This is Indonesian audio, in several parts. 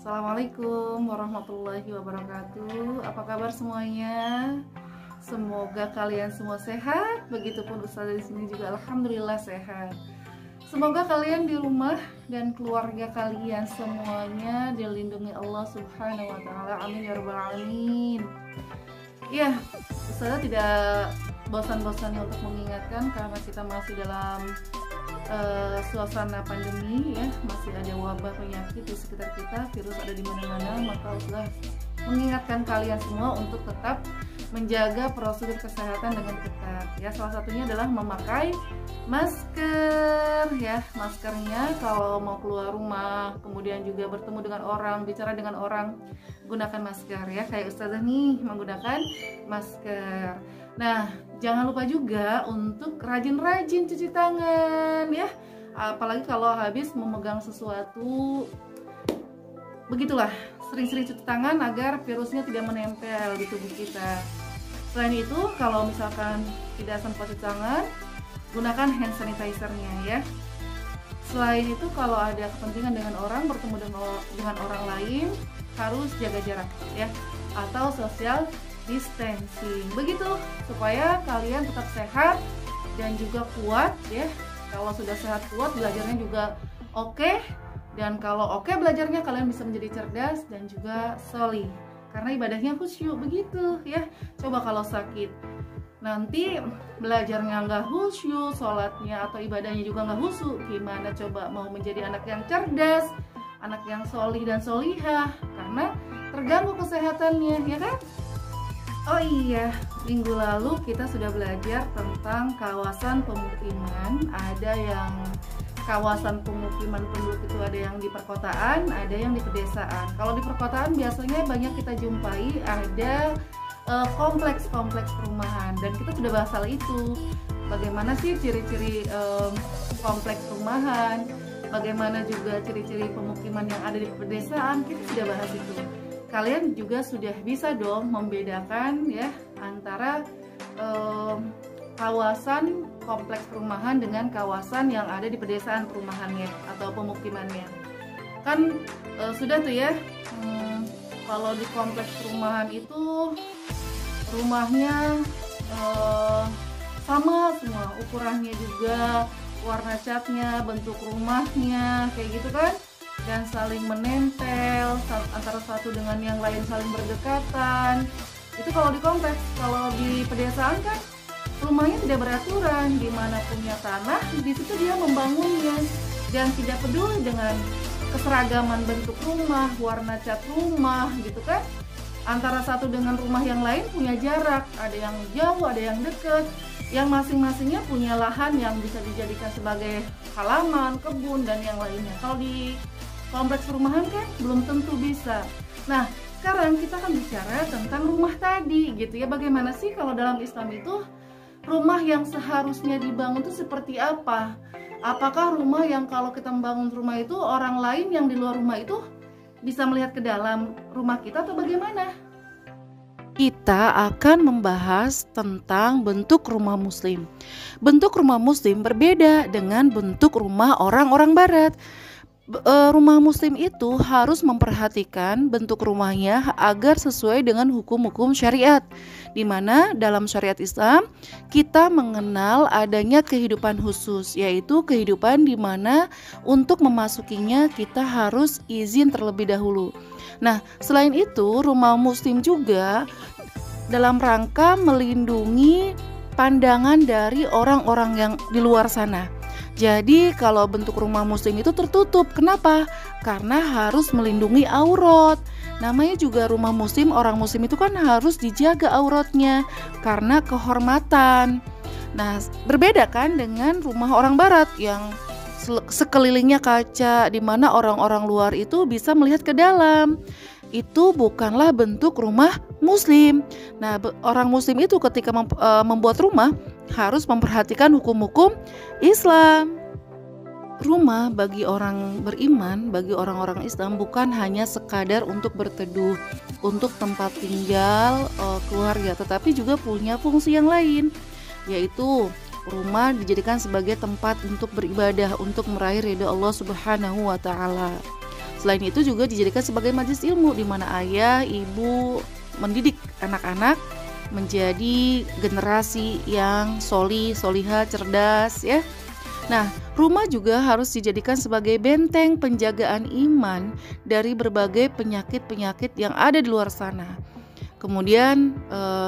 Assalamualaikum warahmatullahi wabarakatuh. Apa kabar semuanya? Semoga kalian semua sehat. Begitupun Ustazah di sini juga alhamdulillah sehat. Semoga kalian di rumah dan keluarga kalian semuanya dilindungi Allah Subhanahu wa taala. Amin ya rabbal alamin. Ya, Ustazah tidak bosan-bosannya untuk mengingatkan karena kita masih dalam suasana pandemi ya, masih ada wabah penyakit di sekitar kita, virus ada di mana-mana, maka Ustazah mengingatkan kalian semua untuk tetap menjaga prosedur kesehatan dengan ketat ya. Salah satunya adalah memakai masker ya. Maskernya kalau mau keluar rumah, kemudian juga bertemu dengan orang, bicara dengan orang, gunakan masker ya. Kayak Ustazah nih menggunakan masker. Nah, jangan lupa juga untuk rajin-rajin cuci tangan ya. Apalagi kalau habis memegang sesuatu. Begitulah, sering-sering cuci tangan agar virusnya tidak menempel di tubuh kita. Selain itu, kalau misalkan tidak sempat cuci tangan, gunakan hand sanitizer-nya ya. Selain itu, kalau ada kepentingan dengan orang, bertemu dengan orang lain, harus jaga jarak ya, atau social distancing. Begitu supaya kalian tetap sehat dan juga kuat ya. Kalau sudah sehat kuat, belajarnya juga oke. Dan kalau oke belajarnya, kalian bisa menjadi cerdas dan juga solih karena ibadahnya khusyuk. Begitu ya. Coba kalau sakit nanti belajarnya nggak khusyuk, sholatnya atau ibadahnya juga nggak khusyuk, gimana coba mau menjadi anak yang cerdas, anak yang solih dan solihah, karena terganggu kesehatannya ya kan. Oh iya, minggu lalu kita sudah belajar tentang kawasan pemukiman. Ada yang kawasan pemukiman penduduk itu ada yang di perkotaan, ada yang di pedesaan. Kalau di perkotaan biasanya banyak kita jumpai ada kompleks-kompleks perumahan, dan kita sudah bahas hal itu. Bagaimana sih ciri-ciri kompleks perumahan, bagaimana juga ciri-ciri pemukiman yang ada di pedesaan, kita sudah bahas itu. Kalian juga sudah bisa dong membedakan ya antara kawasan kompleks perumahan dengan kawasan yang ada di pedesaan perumahannya atau pemukimannya. Kan sudah tuh ya, kalau di kompleks perumahan itu rumahnya sama semua, ukurannya juga, warna catnya, bentuk rumahnya kayak gitu kan, dan saling menempel antara satu dengan yang lain, saling berdekatan. Itu kalau di kompleks. Kalau di pedesaan kan rumahnya tidak beraturan, di mana punya tanah di situ dia membangunnya, dan tidak peduli dengan keseragaman bentuk rumah, warna cat rumah gitu kan. Antara satu dengan rumah yang lain punya jarak, ada yang jauh, ada yang dekat, yang masing-masingnya punya lahan yang bisa dijadikan sebagai halaman, kebun dan yang lainnya. Kalau di kompleks perumahan kan belum tentu bisa. Nah, sekarang kita akan bicara tentang rumah tadi gitu ya. Bagaimana sih kalau dalam Islam itu rumah yang seharusnya dibangun itu seperti apa? Apakah rumah yang kalau kita membangun rumah itu orang lain yang di luar rumah itu bisa melihat ke dalam rumah kita atau bagaimana? Kita akan membahas tentang bentuk rumah muslim. Bentuk rumah muslim berbeda dengan bentuk rumah orang-orang barat. Rumah muslim itu harus memperhatikan bentuk rumahnya agar sesuai dengan hukum-hukum syariat, di mana dalam syariat Islam kita mengenal adanya kehidupan khusus, yaitu kehidupan di mana untuk memasukinya kita harus izin terlebih dahulu. Nah, selain itu rumah muslim juga dalam rangka melindungi pandangan dari orang-orang yang di luar sana. Jadi kalau bentuk rumah muslim itu tertutup. Kenapa? Karena harus melindungi aurat. Namanya juga rumah muslim, orang muslim itu kan harus dijaga auratnya karena kehormatan. Nah, berbeda kan dengan rumah orang barat yang sekelilingnya kaca, di mana orang-orang luar itu bisa melihat ke dalam. Itu bukanlah bentuk rumah muslim. Nah, orang muslim itu ketika membuat rumah harus memperhatikan hukum-hukum Islam. Rumah bagi orang beriman, bagi orang-orang Islam bukan hanya sekadar untuk berteduh, untuk tempat tinggal keluarga, tetapi juga punya fungsi yang lain, yaitu rumah dijadikan sebagai tempat untuk beribadah, untuk meraih ridha Allah Subhanahu wa taala. Selain itu juga dijadikan sebagai majelis ilmu di mana ayah, ibu mendidik anak-anak menjadi generasi yang solihah, cerdas ya. Nah, rumah juga harus dijadikan sebagai benteng penjagaan iman dari berbagai penyakit-penyakit yang ada di luar sana. Kemudian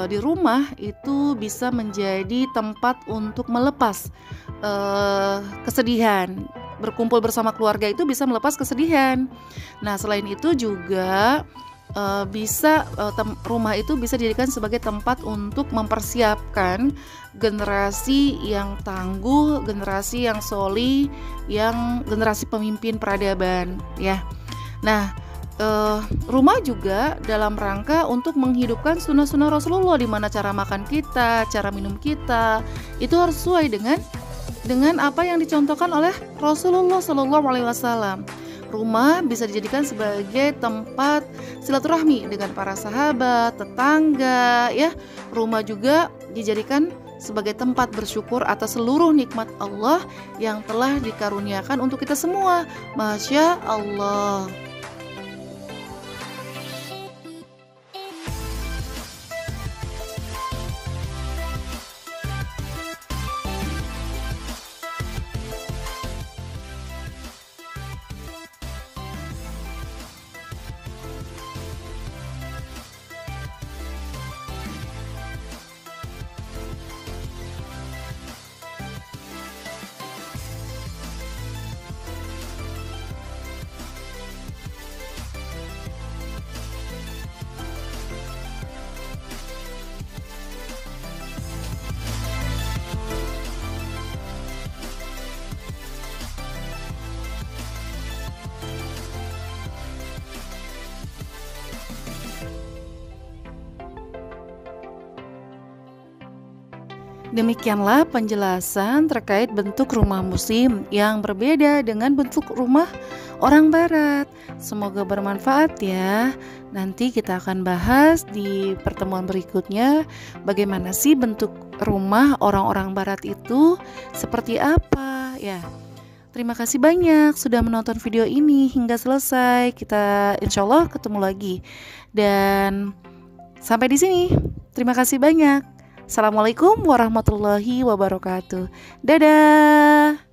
di rumah itu bisa menjadi tempat untuk melepas kesedihan. Berkumpul bersama keluarga itu bisa melepas kesedihan. Nah, selain itu juga rumah itu bisa dijadikan sebagai tempat untuk mempersiapkan generasi yang tangguh, generasi yang solih, yang generasi pemimpin peradaban ya. Nah, rumah juga dalam rangka untuk menghidupkan sunnah-sunnah Rasulullah, di mana cara makan kita, cara minum kita itu harus sesuai dengan apa yang dicontohkan oleh Rasulullah SAW. Rumah bisa dijadikan sebagai tempat silaturahmi dengan para sahabat, tetangga ya. Rumah juga dijadikan sebagai tempat bersyukur atas seluruh nikmat Allah yang telah dikaruniakan untuk kita semua. Masya Allah. Demikianlah penjelasan terkait bentuk rumah muslim yang berbeda dengan bentuk rumah orang barat. Semoga bermanfaat ya. Nanti kita akan bahas di pertemuan berikutnya bagaimana sih bentuk rumah orang-orang barat itu seperti apa ya. Terima kasih banyak sudah menonton video ini hingga selesai. Kita insya Allah ketemu lagi. Dan sampai di sini. Terima kasih banyak. Assalamualaikum warahmatullahi wabarakatuh. Dadah.